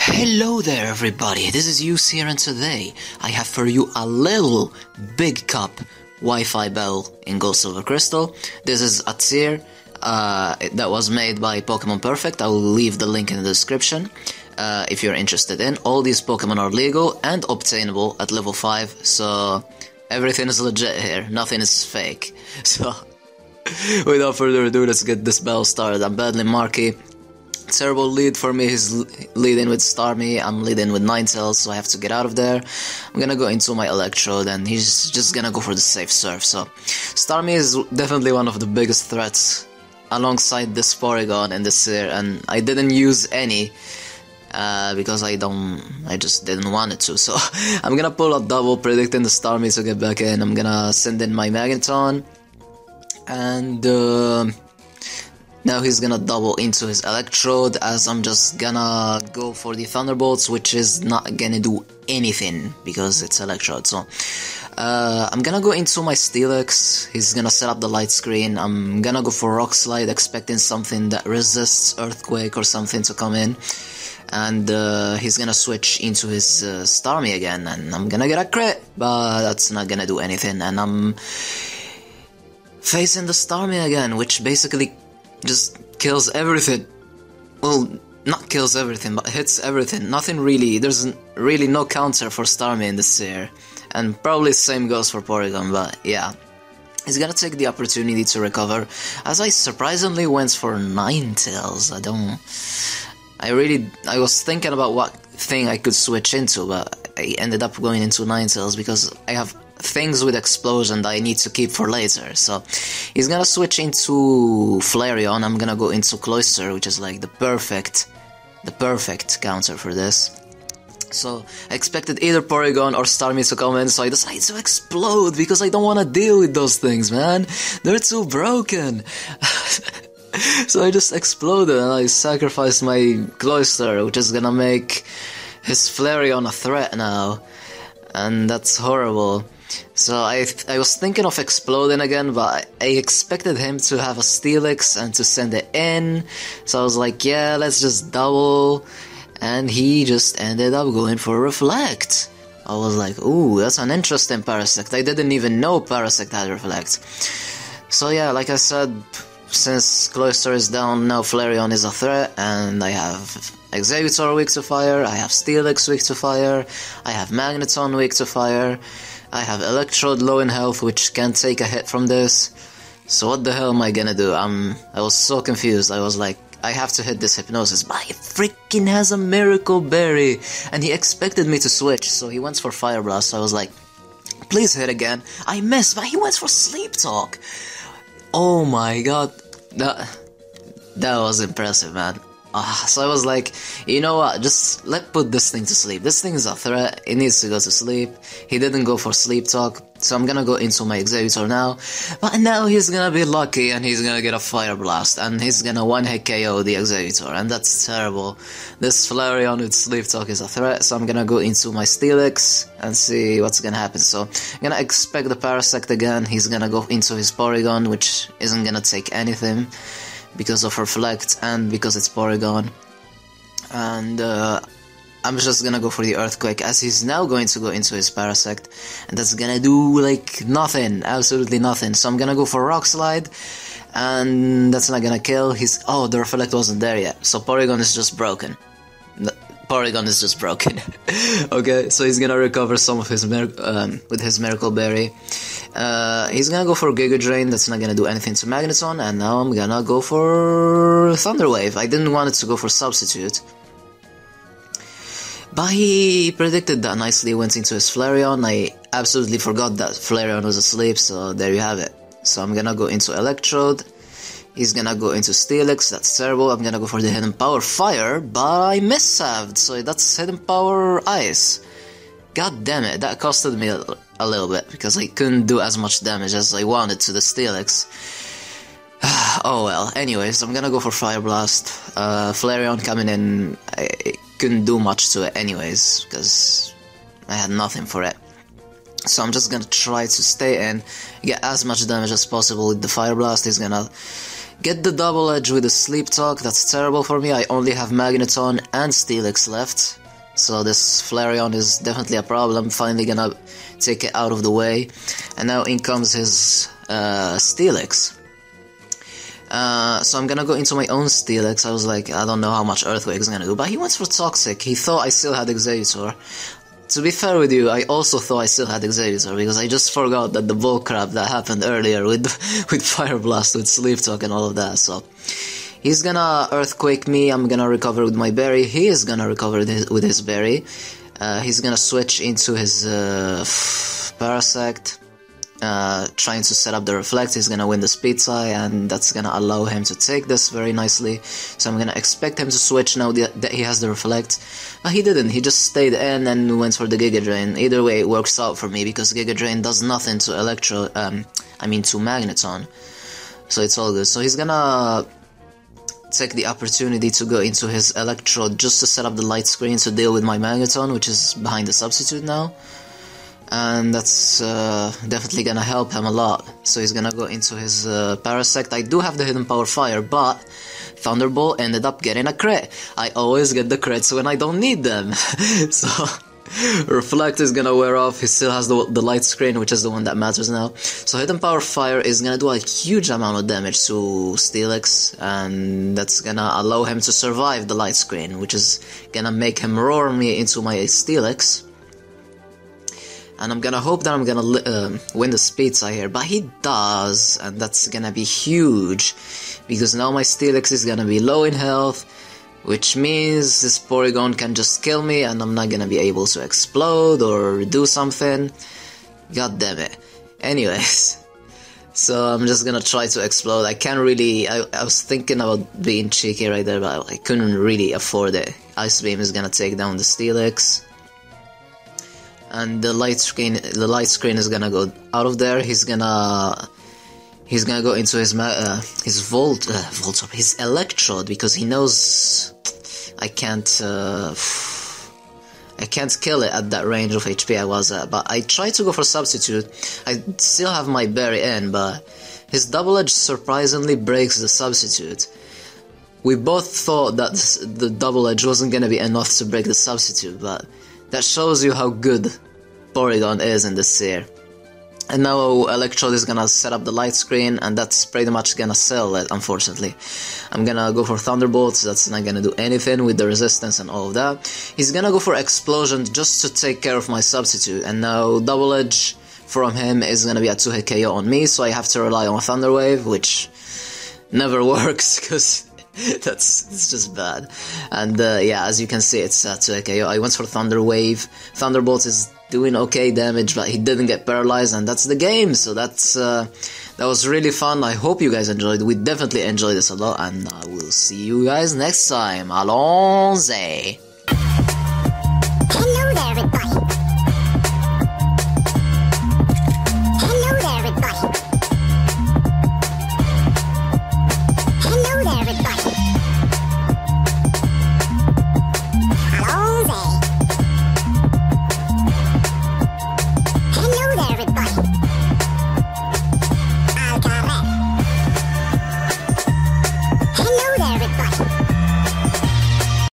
Hello there everybody, this is Yus here, and today I have for you a little big cup Wi-Fi bell in gold silver crystal. This is a tier that was made by Pokemon Perfect. I will leave the link in the description if you're interested in. All these Pokemon are legal and obtainable at level 5, so everything is legit here, nothing is fake. So without further ado, let's get this bell started. I'm battling Marky. Terrible lead for me, he's leading with Starmie, I'm leading with Ninetales, so I have to get out of there. I'm gonna go into my Electrode and he's just gonna go for the safe surf. So Starmie is definitely one of the biggest threats alongside this Porygon in this tier, and I didn't use any because I just didn't want it to. So I'm gonna pull a double predicting the Starmie to get back in. I'm gonna send in my Magneton and now he's gonna double into his Electrode, as I'm just gonna go for the Thunderbolts, which is not gonna do anything because it's Electrode. So I'm gonna go into my Steelix. He's gonna set up the light screen. I'm gonna go for Rock Slide, expecting something that resists Earthquake or something to come in. And he's gonna switch into his Starmie again, and I'm gonna get a crit, but that's not gonna do anything. And I'm facing the Starmie again, which basically just kills everything. Well, not kills everything, but hits everything. Nothing really, there's really no counter for Starmie in this tier. And probably the same goes for Porygon, but yeah. He's gonna take the opportunity to recover, as I surprisingly went for Ninetales. I was thinking about what thing I could switch into, but I ended up going into Ninetales because I have things with Explosion that I need to keep for later. So he's gonna switch into Flareon. I'm gonna go into Cloyster, which is like the perfect counter for this. So I expected either Porygon or Starmie to come in, so I decided to explode because I don't want to deal with those things, man. They're too broken. So I just exploded and I sacrificed my Cloyster, which is gonna make his Flareon a threat now, and that's horrible. So I was thinking of exploding again, but I expected him to have a Steelix and to send it in. So I was like, yeah, let's just double. And he just ended up going for Reflect. I was like, ooh, that's an interesting Parasect. I didn't even know Parasect had Reflect. So yeah, like I said, since Cloyster is down, now Flareon is a threat, and I have Executor weak to fire, I have Steelix weak to fire, I have Magneton weak to fire, I have Electrode low in health, which can take a hit from this. So what the hell am I gonna do? I was so confused. I was like, I have to hit this Hypnosis, but he freaking has a Miracle Berry, and he expected me to switch, so he went for Fire Blast. So I was like, please hit again. I missed, but he went for Sleep Talk. Oh my god, that was impressive, man. So I was like, you know what, just put this thing to sleep. This thing is a threat, it needs to go to sleep. He didn't go for Sleep Talk, so I'm gonna go into my Executor now. But now he's gonna be lucky and he's gonna get a Fire Blast, and he's gonna one-hit KO the Executor, and that's terrible. This Flareon with Sleep Talk is a threat, so I'm gonna go into my Steelix and see what's gonna happen. So I'm gonna expect the Parasect again. He's gonna go into his Porygon, which isn't gonna take anything because of Reflect and because it's Porygon. And I'm just gonna go for the Earthquake, as he's now going to go into his Parasect, and that's gonna do like nothing, absolutely nothing. So I'm gonna go for Rock Slide, and that's not gonna kill. Oh, the Reflect wasn't there yet, so Porygon is just broken. Porygon is just broken. Okay, so he's gonna recover some of his with his Miracle Berry. He's gonna go for Giga Drain, that's not gonna do anything to Magneton, and now I'm gonna go for Thunder Wave. I didn't want it to go for Substitute, but he predicted that nicely, went into his Flareon. I absolutely forgot that Flareon was asleep, so there you have it. So I'm gonna go into Electrode. He's gonna go into Steelix, that's terrible. I'm gonna go for the Hidden Power Fire, but I missaved, so that's Hidden Power Ice. God damn it, that costed me a little bit, because I couldn't do as much damage as I wanted to the Steelix. Oh well, anyways, I'm gonna go for Fire Blast. Flareon coming in, I couldn't do much to it anyways, because I had nothing for it. So I'm just gonna try to stay in, get as much damage as possible with the Fire Blast. He's gonna Get the double edge with the Sleep Talk. That's terrible for me. I only have Magneton and Steelix left. So this Flareon is definitely a problem. Finally gonna take it out of the way. And now in comes his Steelix. So I'm gonna go into my own Steelix. I was like, I don't know how much Earthquake is gonna do, but he went for Toxic. He thought I still had Executor. To be fair with you, I also thought I still had Executor, because I just forgot that the bullcrap that happened earlier with Fire Blast, with Sleep Talk and all of that, so... He's gonna Earthquake me, I'm gonna recover with my berry, he is gonna recover with his berry. He's gonna switch into his Parasect, trying to set up the Reflect. He's gonna win the Speed tie, and that's gonna allow him to take this very nicely. So I'm gonna expect him to switch now that he has the Reflect. But he didn't, he just stayed in and went for the Giga Drain. Either way, it works out for me, because Giga Drain does nothing to to Magneton. So it's all good. So he's gonna take the opportunity to go into his Electrode just to set up the light screen to deal with my Magneton, which is behind the Substitute now. And that's definitely gonna help him a lot. So he's gonna go into his Parasect. I do have the Hidden Power Fire, but Thunderbolt ended up getting a crit. I always get the crits when I don't need them. So Reflect is gonna wear off. He still has the light screen, which is the one that matters now. So Hidden Power Fire is gonna do a huge amount of damage to Steelix, and that's gonna allow him to survive the light screen, which is gonna make him roar me into my Steelix. And I'm gonna hope that I'm gonna win the Speed tie here, but he does, and that's gonna be huge, because now my Steelix is gonna be low in health, which means this Porygon can just kill me, and I'm not gonna be able to explode or do something. God damn it. Anyways, so I'm just gonna try to explode. I can't really, I was thinking about being cheeky right there, but I couldn't really afford it. Ice Beam is gonna take down the Steelix. And the light screen is gonna go out of there. He's gonna go into his his Electrode, because he knows I can't kill it at that range of HP I was at. But I tried to go for Substitute. I still have my berry in, but his Double Edge surprisingly breaks the Substitute. We both thought that the Double Edge wasn't gonna be enough to break the Substitute, but that shows you how good Porygon is in this tier. And now Electrode is gonna set up the light screen, and that's pretty much gonna sell it, unfortunately. I'm gonna go for Thunderbolt, that's not gonna do anything with the resistance and all of that. He's gonna go for Explosion just to take care of my Substitute, and now Double Edge from him is gonna be a 2-hit KO on me, so I have to rely on Thunder Wave, which never works, because it's just bad. And yeah, as you can see, it's 2-hit KO. I went for Thunder Wave. Thunderbolt is doing okay damage, but he didn't get paralyzed, and that's the game. So that's that was really fun. I hope you guys enjoyed. We definitely enjoyed this a lot, and we'll see you guys next time. Allons-y! Hello there, everybody.